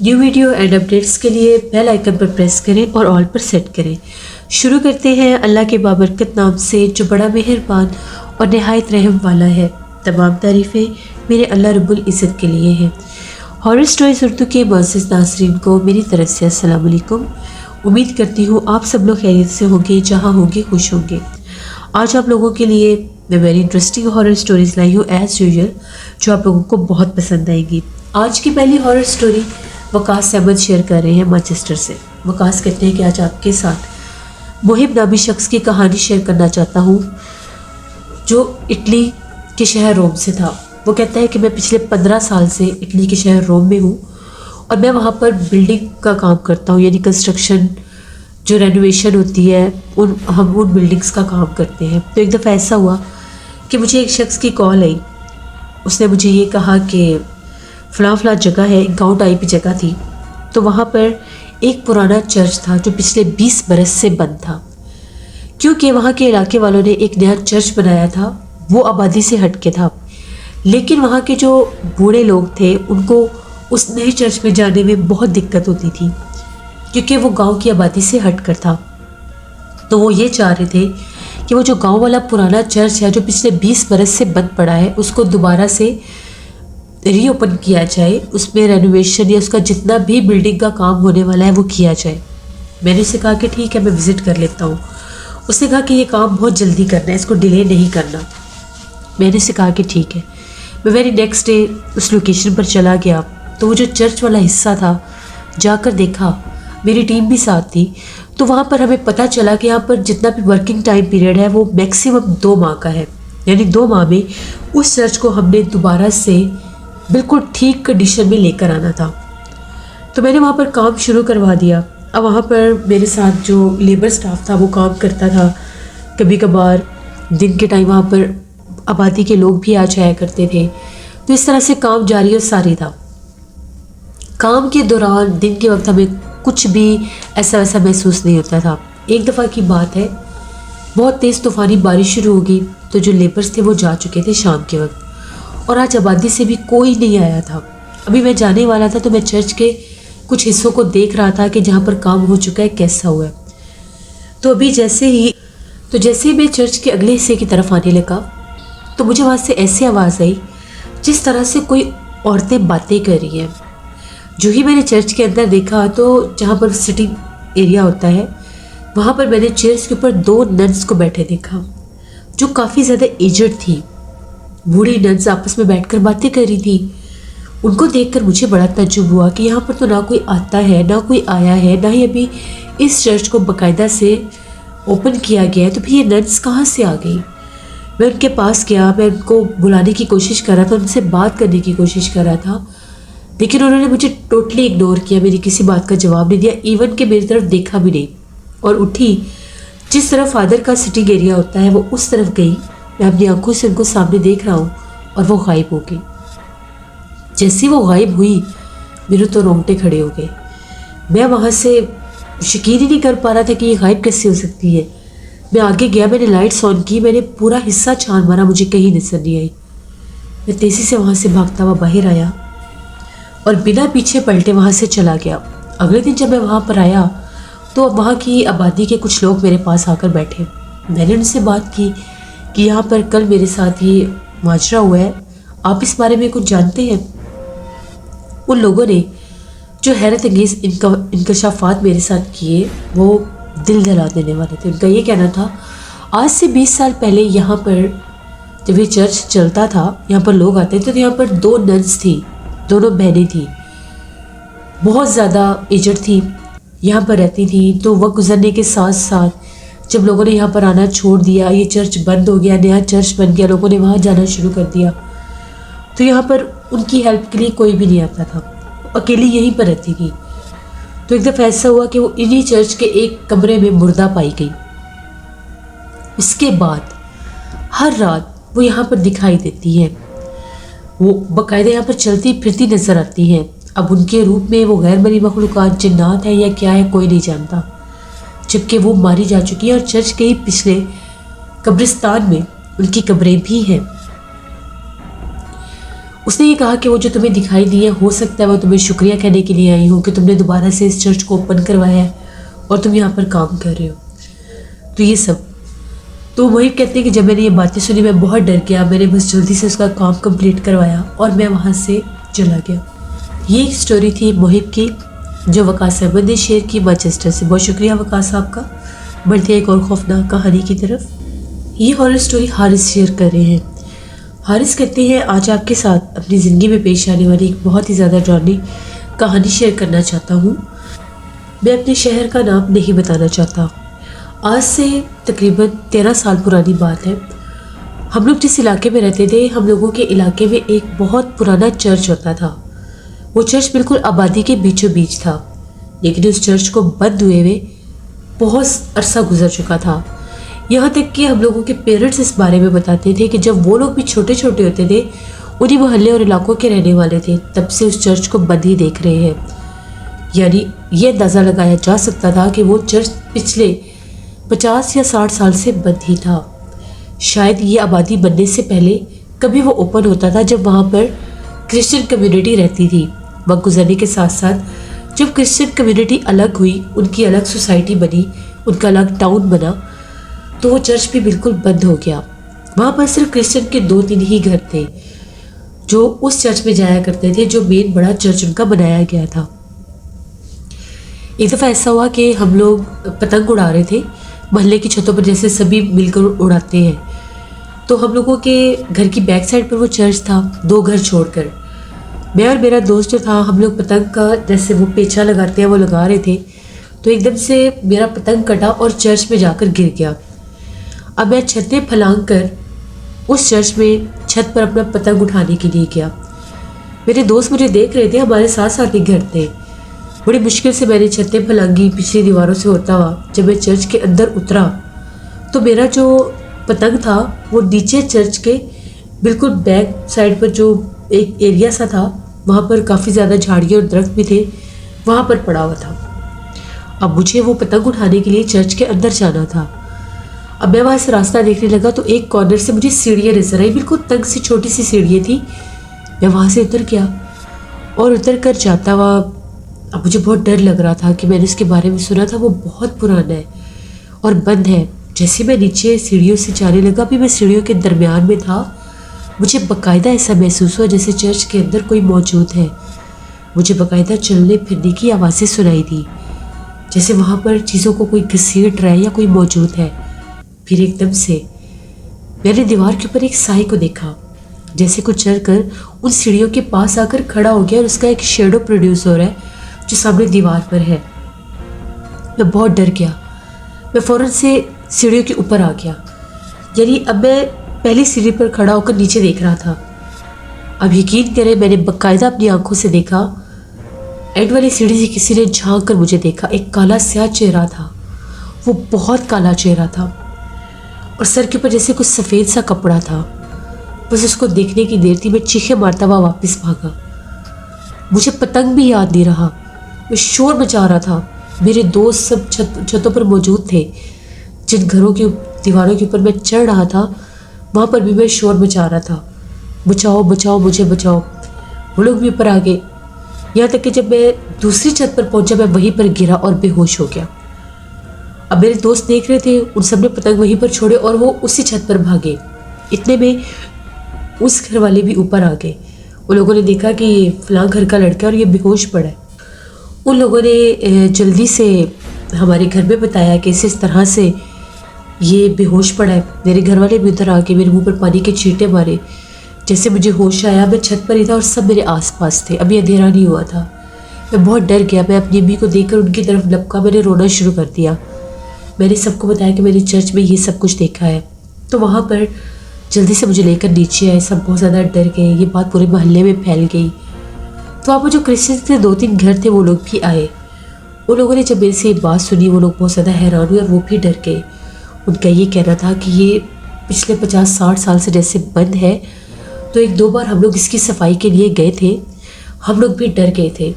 New video and updates के लिए bell icon पर प्रेस करें और ऑल पर सेट करें। शुरू करते हैं अल्लाह के बाबरकत नाम से जो बड़ा मेहरबान और नहायत रहम वाला है। तमाम तारीफ़ें मेरे अल्लाह रब्बुल इज़्ज़त के लिए हैं। हॉरर स्टोरीज उर्दू के मुअज़्ज़िज़ नाज़रीन को मेरी तरफ से अस्सलाम वालेकुम। उम्मीद करती हूँ आप सब लोग खैरियत से होंगे, जहाँ होंगे खुश होंगे। आज आप लोगों के लिए मैं वेरी इंटरेस्टिंग हॉरर स्टोरीज लाई हूँ एज़ यूजुअल, जो आप लोगों को बहुत पसंद आएगी। आज की पहली horror story Waqas Ahmed share कर रहे हैं मैनचेस्टर से। वकास कहते हैं कि आज आपके साथ मुहिब नामी शख्स की कहानी शेयर करना चाहता हूँ जो इटली के शहर रोम से था। वो कहता है कि मैं पिछले 15 साल से इटली के शहर रोम में हूँ और मैं वहाँ पर बिल्डिंग का काम करता हूँ, यानी कंस्ट्रक्शन जो रेनोवेशन होती है हम उन बिल्डिंग्स का काम करते हैं। तो एक दफ़ा ऐसा हुआ कि मुझे एक शख्स की कॉल आई। उसने मुझे ये कहा कि फ़लाँ जगह है, गाँव टाइप जगह थी, तो वहाँ पर एक पुराना चर्च था जो पिछले 20 बरस से बंद था, क्योंकि वहाँ के इलाके वालों ने एक नया चर्च बनाया था। वो आबादी से हट के था, लेकिन वहाँ के जो बूढ़े लोग थे उनको उस नए चर्च में जाने में बहुत दिक्कत होती थी, क्योंकि वो गांव की आबादी से हट कर था। तो वो ये चाह रहे थे कि वो जो गांव वाला पुराना चर्च है जो पिछले 20 बरस से बंद पड़ा है, उसको दोबारा से रीओपन किया जाए, उसमें रेनोवेशन या उसका जितना भी बिल्डिंग का काम होने वाला है वो किया जाए। मैंने उसे कहा कि ठीक है, मैं विज़िट कर लेता हूँ। उसने कहा कि ये काम बहुत जल्दी करना है, इसको डिले नहीं करना। मैंने उसे कहा कि ठीक है। मैं वेरी नेक्स्ट डे उस लोकेशन पर चला गया। तो वो जो चर्च वाला हिस्सा था, जाकर देखा, मेरी टीम भी साथ थी। तो वहाँ पर हमें पता चला कि यहाँ पर जितना भी वर्किंग टाइम पीरियड है वो मैक्सिमम 2 माह का है, यानी 2 माह में उस चर्च को हमने दोबारा से बिल्कुल ठीक कंडीशन में लेकर आना था। तो मैंने वहाँ पर काम शुरू करवा दिया। अब वहाँ पर मेरे साथ जो लेबर स्टाफ था वो काम करता था। कभी कभार दिन के टाइम वहाँ पर आबादी के लोग भी आ जाया करते थे। तो इस तरह से काम जारी और सारी था। काम के दौरान दिन के वक्त हमें कुछ भी ऐसा वैसा महसूस नहीं होता था। एक दफ़ा की बात है, बहुत तेज़ तूफ़ानी बारिश शुरू हो गई। तो जो लेबर्स थे वो जा चुके थे शाम के वक्त, और आज आबादी से भी कोई नहीं आया था। अभी मैं जाने वाला था तो मैं चर्च के कुछ हिस्सों को देख रहा था कि जहाँ पर काम हो चुका है कैसा हुआ है। तो जैसे ही मैं चर्च के अगले हिस्से की तरफ आने लगा तो मुझे वहाँ से ऐसी आवाज़ आई जिस तरह से कोई औरतें बातें कर रही हैं। जो ही मैंने चर्च के अंदर देखा तो जहाँ पर सिटिंग एरिया होता है वहाँ पर मैंने चेयर्स के ऊपर 2 नन्स को बैठे देखा जो काफ़ी ज़्यादा एजड थी। बूढ़ी नन्स आपस में बैठकर बातें कर रही थी। उनको देखकर मुझे बड़ा तज्जुब हुआ कि यहाँ पर तो ना कोई आता है, ना कोई आया है, ना ही अभी इस चर्च को बाकायदा से ओपन किया गया है। तो फिर ये नन्स कहाँ से आ गई? मैं उनके पास गया, मैं उनको बुलाने की कोशिश कर रहा था, उनसे बात करने की कोशिश कर रहा था, लेकिन उन्होंने मुझे टोटली इग्नोर किया, मेरी किसी बात का जवाब नहीं दिया, इवन कि मेरी तरफ देखा भी नहीं। और उठी, जिस तरफ फादर का सिटिंग एरिया होता है वो उस तरफ गई। मैं अपनी आंखों से उनको सामने देख रहा हूँ और वो गायब हो गई। जैसे वो गायब हुई मेरे तो रोंगटे खड़े हो गए। मैं वहाँ से यकीन ही नहीं कर पा रहा था कि ये गायब कैसे हो सकती है। मैं आगे गया, मैंने लाइट्स ऑन की, मैंने पूरा हिस्सा छान मारा, मुझे कहीं नजर नहीं आई। मैं तेज़ी से वहाँ से भागता हुआ बाहर आया और बिना पीछे पलटे वहाँ से चला गया। अगले दिन जब मैं वहाँ पर आया तो वहाँ की आबादी के कुछ लोग मेरे पास आकर बैठे। मैंने उनसे बात की कि यहाँ पर कल मेरे साथ ये माजरा हुआ है, आप इस बारे में कुछ जानते हैं? उन लोगों ने जो हैरत अंगेज़ इंकशाफात मेरे साथ किए वो दिल दहला देने वाले थे। उनका ये कहना था, आज से 20 साल पहले यहाँ पर जब ये चर्च चलता था, यहाँ पर लोग आते थे, तो यहाँ पर 2 नन्स थी, दोनों बहनें थी, बहुत ज़्यादा एजड थी, यहाँ पर रहती थी। तो वक्त गुजरने के साथ साथ जब लोगों ने यहाँ पर आना छोड़ दिया, ये चर्च बंद हो गया, नया चर्च बन गया, लोगों ने वहाँ जाना शुरू कर दिया। तो यहाँ पर उनकी हेल्प के लिए कोई भी नहीं आता था, अकेली यहीं पर रहती थी। तो एक दफ़ा ऐसा हुआ कि वो इन्हीं चर्च के एक कमरे में मुर्दा पाई गई। इसके बाद हर रात वो यहाँ पर दिखाई देती है, वो बाकायदा यहाँ पर चलती फिरती नजर आती हैं। अब उनके रूप में वो गैर मरी मखलूक़ात जिन्नात है या क्या है कोई नहीं जानता, जबकि वो मारी जा चुकी है और चर्च के ही पिछले कब्रिस्तान में उनकी कब्रें भी हैं। उसने ये कहा कि वो जो तुम्हें दिखाई दी है, हो सकता है वो तुम्हें शुक्रिया कहने के लिए आई हो कि तुमने दोबारा से इस चर्च को ओपन करवाया है और तुम यहाँ पर काम कर रहे हो। तो ये सब, तो वही कहते हैं कि जब मैंने ये बातें सुनी मैं बहुत डर गया। मैंने बस जल्दी से उसका काम कंप्लीट करवाया और मैं वहाँ से चला गया। ये एक स्टोरी थी मोहिब की जो वकास अहमद ने शेयर की मैनचेस्टर से। बहुत शुक्रिया वकास साहब का। बढ़ते एक और खौफनाक कहानी की तरफ। ये हॉरर स्टोरी हारिस शेयर कर रहे हैं। हारिस कहते हैं, आज आपके साथ अपनी ज़िंदगी में पेश आने वाली एक बहुत ही ज़्यादा डरावनी कहानी शेयर करना चाहता हूँ। मैं अपने शहर का नाम नहीं बताना चाहता। आज से तकरीबन 13 साल पुरानी बात है। हम लोग जिस इलाके में रहते थे, हम लोगों के इलाके में एक बहुत पुराना चर्च होता था। वो चर्च बिल्कुल आबादी के बीचों बीच था, लेकिन उस चर्च को बंद हुए हुए बहुत अरसा गुजर चुका था। यहाँ तक कि हम लोगों के पेरेंट्स इस बारे में बताते थे कि जब वो लोग भी छोटे छोटे होते थे, उन्हीं मोहल्ले और इलाकों के रहने वाले थे, तब से उस चर्च को बंद ही देख रहे हैं। यानी ये अंदाज़ा लगाया जा सकता था कि वो चर्च पिछले 50 या 60 साल से बंद ही था। शायद ये आबादी बनने से पहले कभी वो ओपन होता था, जब वहाँ पर क्रिश्चियन कम्युनिटी रहती थी। वक्त गुजरने के साथ साथ जब क्रिश्चियन कम्युनिटी अलग हुई, उनकी अलग सोसाइटी बनी, उनका अलग टाउन बना, तो वो चर्च भी बिल्कुल बंद हो गया। वहाँ पर सिर्फ क्रिश्चियन के 2-3 ही घर थे जो उस चर्च में जाया करते थे, जो मेन बड़ा चर्च उनका बनाया गया था। एक दफ़ा ऐसा हुआ कि हम लोग पतंग उड़ा रहे थे मोहल्ले की छतों पर, जैसे सभी मिलकर उड़ाते हैं। तो हम लोगों के घर की बैक साइड पर वो चर्च था, 2 घर छोड़कर। मैं और मेरा दोस्त जो था, हम लोग पतंग का जैसे वो पेचा लगाते हैं वो लगा रहे थे, तो एकदम से मेरा पतंग कटा और चर्च में जाकर गिर गया। अब मैं छतें फलांग कर उस चर्च में छत पर अपना पतंग उठाने के लिए गया। मेरे दोस्त मुझे देख रहे थे, हमारे साथ साथ ही घर थे। बड़ी मुश्किल से मैंने छतें फलांगी पिछली दीवारों से होता हुआ। जब मैं चर्च के अंदर उतरा तो मेरा जो पतंग था वो नीचे चर्च के बिल्कुल बैक साइड पर जो एक एरिया सा था, वहाँ पर काफ़ी ज़्यादा झाड़ियाँ और दरख्त भी थे, वहाँ पर पड़ा हुआ था। अब मुझे वो पतंग उठाने के लिए चर्च के अंदर जाना था। अब मैं वहाँ से रास्ता देखने लगा तो एक कॉर्नर से मुझे सीढ़ियाँ नजर आई, बिल्कुल तंग सी छोटी सी सीढ़ियाँ थी। मैं वहाँ से उतर गया और उतर कर जाता हुआ, अब मुझे बहुत डर लग रहा था कि मैंने इसके बारे में सुना था, वो बहुत पुराना है और बंद है। जैसे मैं नीचे सीढ़ियों से जाने लगा, भी मैं सीढ़ियों के दरमियान में था, मुझे बाकायदा ऐसा महसूस हुआ जैसे चर्च के अंदर कोई मौजूद है। मुझे बाकायदा चलने फिरने की आवाज़ें सुनाई दी, जैसे वहाँ पर चीज़ों को कोई घसीट रहा है या कोई मौजूद है। फिर एकदम से मैंने दीवार के ऊपर एक साए को देखा, जैसे कुछ चल कर उन सीढ़ियों के पास आकर खड़ा हो गया और उसका एक शेडो प्रोड्यूस हो रहा है जो सामने दीवार पर है। मैं बहुत डर गया। मैं फ़ौरन से सीढ़ियों के ऊपर आ गया। यानी अब मैं पहली सीढ़ी पर खड़ा होकर नीचे देख रहा था। अब यकीन करें, मैंने बाकायदा अपनी आंखों से देखा, एंड वाली सीढ़ी से किसी ने झांक कर मुझे देखा। एक काला स्याह चेहरा था, वो बहुत काला चेहरा था और सर के ऊपर जैसे कुछ सफ़ेद सा कपड़ा था। बस उसको देखने की देर थी, मैं चीखें मारता हुआ वापस भागा। मुझे पतंग भी याद नहीं रहा। मैं शोर मचा रहा था। मेरे दोस्त सब छतों पर मौजूद थे। जिन घरों की दीवारों के ऊपर मैं चढ़ रहा था, वहाँ पर भी मैं शोर मचा रहा था, बचाओ बचाओ मुझे बचाओ। वो लोग भी ऊपर आ गए। यहाँ तक कि जब मैं दूसरी छत पर पहुँचा, मैं वहीं पर गिरा और बेहोश हो गया। अब मेरे दोस्त देख रहे थे, उन सब ने पतंग वहीं पर छोड़े और वो उसी छत पर भागे। इतने में उस घर वाले भी ऊपर आ गए। उन लोगों ने देखा कि ये फलां घर का लड़का और ये बेहोश पड़ा है। उन लोगों ने जल्दी से हमारे घर में बताया कि इस तरह से ये बेहोश पड़ा है। मेरे घर वाले भी उधर आके मेरे मुंह पर पानी के छींटे मारे। जैसे मुझे होश आया, मैं छत पर ही था और सब मेरे आसपास थे। अभी अंधेरा नहीं हुआ था। मैं बहुत डर गया। मैं अपनी अम्मी को देखकर उनकी तरफ लपका, मैंने रोना शुरू कर दिया। मैंने सबको बताया कि मैंने चर्च में ये सब कुछ देखा है। तो वहाँ पर जल्दी से मुझे लेकर नीचे आए। सब बहुत ज़्यादा डर गए। ये बात पूरे मोहल्ले में फैल गई। तो वहाँ पर जो क्रिश्चियन के 2-3 घर थे, वो लोग भी आए। उन लोगों ने जब मेरे से ये बात सुनी, वो लोग बहुत ज़्यादा हैरान हुए और वो भी डर गए। उनका ये कहना था कि ये पिछले 50-60 साल से जैसे बंद है। तो 1-2 बार हम लोग इसकी सफाई के लिए गए थे। हम लोग भी डर गए थे।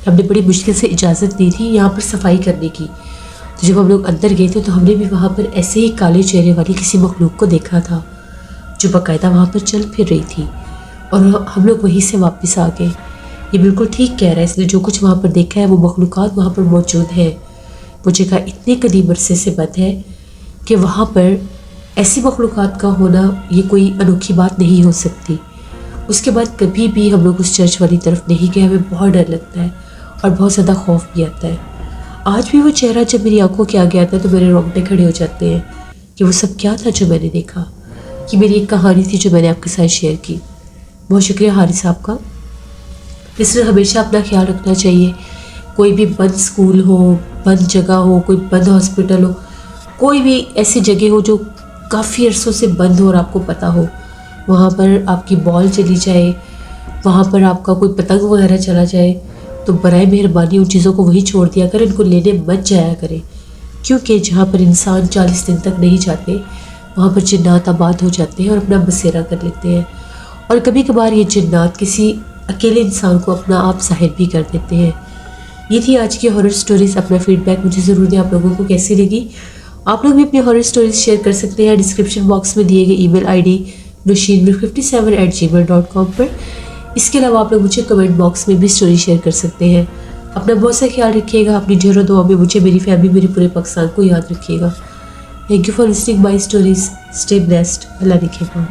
हमने बड़ी मुश्किल से इजाज़त दी थी यहाँ पर सफाई करने की। तो जब हम लोग अंदर गए थे, तो हमने भी वहाँ पर ऐसे ही काले चेहरे वाली किसी मखलूक को देखा था, जो बाकायदा वहाँ पर चल फिर रही थी। और हम लोग वहीं से वापस आ गए। ये बिल्कुल ठीक कह रहा है, इसने जो कुछ वहाँ पर देखा है वो मखलूक़ात वहाँ पर मौजूद है। वो जगह इतने कदीम अरसे से बंद है कि वहाँ पर ऐसी मखलूक़ात का होना ये कोई अनोखी बात नहीं हो सकती। उसके बाद कभी भी हम लोग उस चर्च वाली तरफ नहीं गए। हमें बहुत डर लगता है और बहुत ज़्यादा खौफ भी आता है। आज भी वो चेहरा जब मेरी आंखों के आगे आता है तो मेरे रोंगटे खड़े हो जाते हैं कि वो सब क्या था जो मैंने देखा। कि मेरी एक कहानी थी जो मैंने आपके साथ शेयर की। बहुत शुक्रिया हारिस साहब का। इसलिए हमेशा अपना ख्याल रखना चाहिए। कोई भी बंद स्कूल हो, बंद जगह हो, कोई बंद हॉस्पिटल हो, कोई भी ऐसी जगह हो जो काफ़ी अरसों से बंद हो और आपको पता हो, वहाँ पर आपकी बॉल चली जाए, वहाँ पर आपका कोई पतंग वगैरह चला जाए, तो बराए मेहरबानी उन चीज़ों को वहीं छोड़ दिया करें, इनको लेने मत जाया करें। क्योंकि जहाँ पर इंसान 40 दिन तक नहीं जाते वहाँ पर जिन्नात आबाद हो जाते हैं और अपना बसेरा कर लेते हैं। और कभी कभार ये जिन्नात किसी अकेले इंसान को अपना आप ज़ाहिर भी कर देते हैं। ये थी आज की हॉरर स्टोरीज़। अपना फीडबैक मुझे ज़रूर दें, आप लोगों को कैसी लगी। आप लोग भी अपनी हॉरर स्टोरीज शेयर कर सकते हैं डिस्क्रिप्शन बॉक्स में दिए गए ईमेल आईडी noshinmir57@gmail.com पर। इसके अलावा आप लोग मुझे कमेंट बॉक्स में भी स्टोरी शेयर कर सकते हैं। अपना बहुत सा ख्याल रखिएगा। अपनी ढेरों दुआ में मुझे, मेरी फैमिली, मेरे पूरे पाकिस्तान को याद रखिएगा। Thank you for listening my stories. Stay blessed. अल्लाह रखेगा।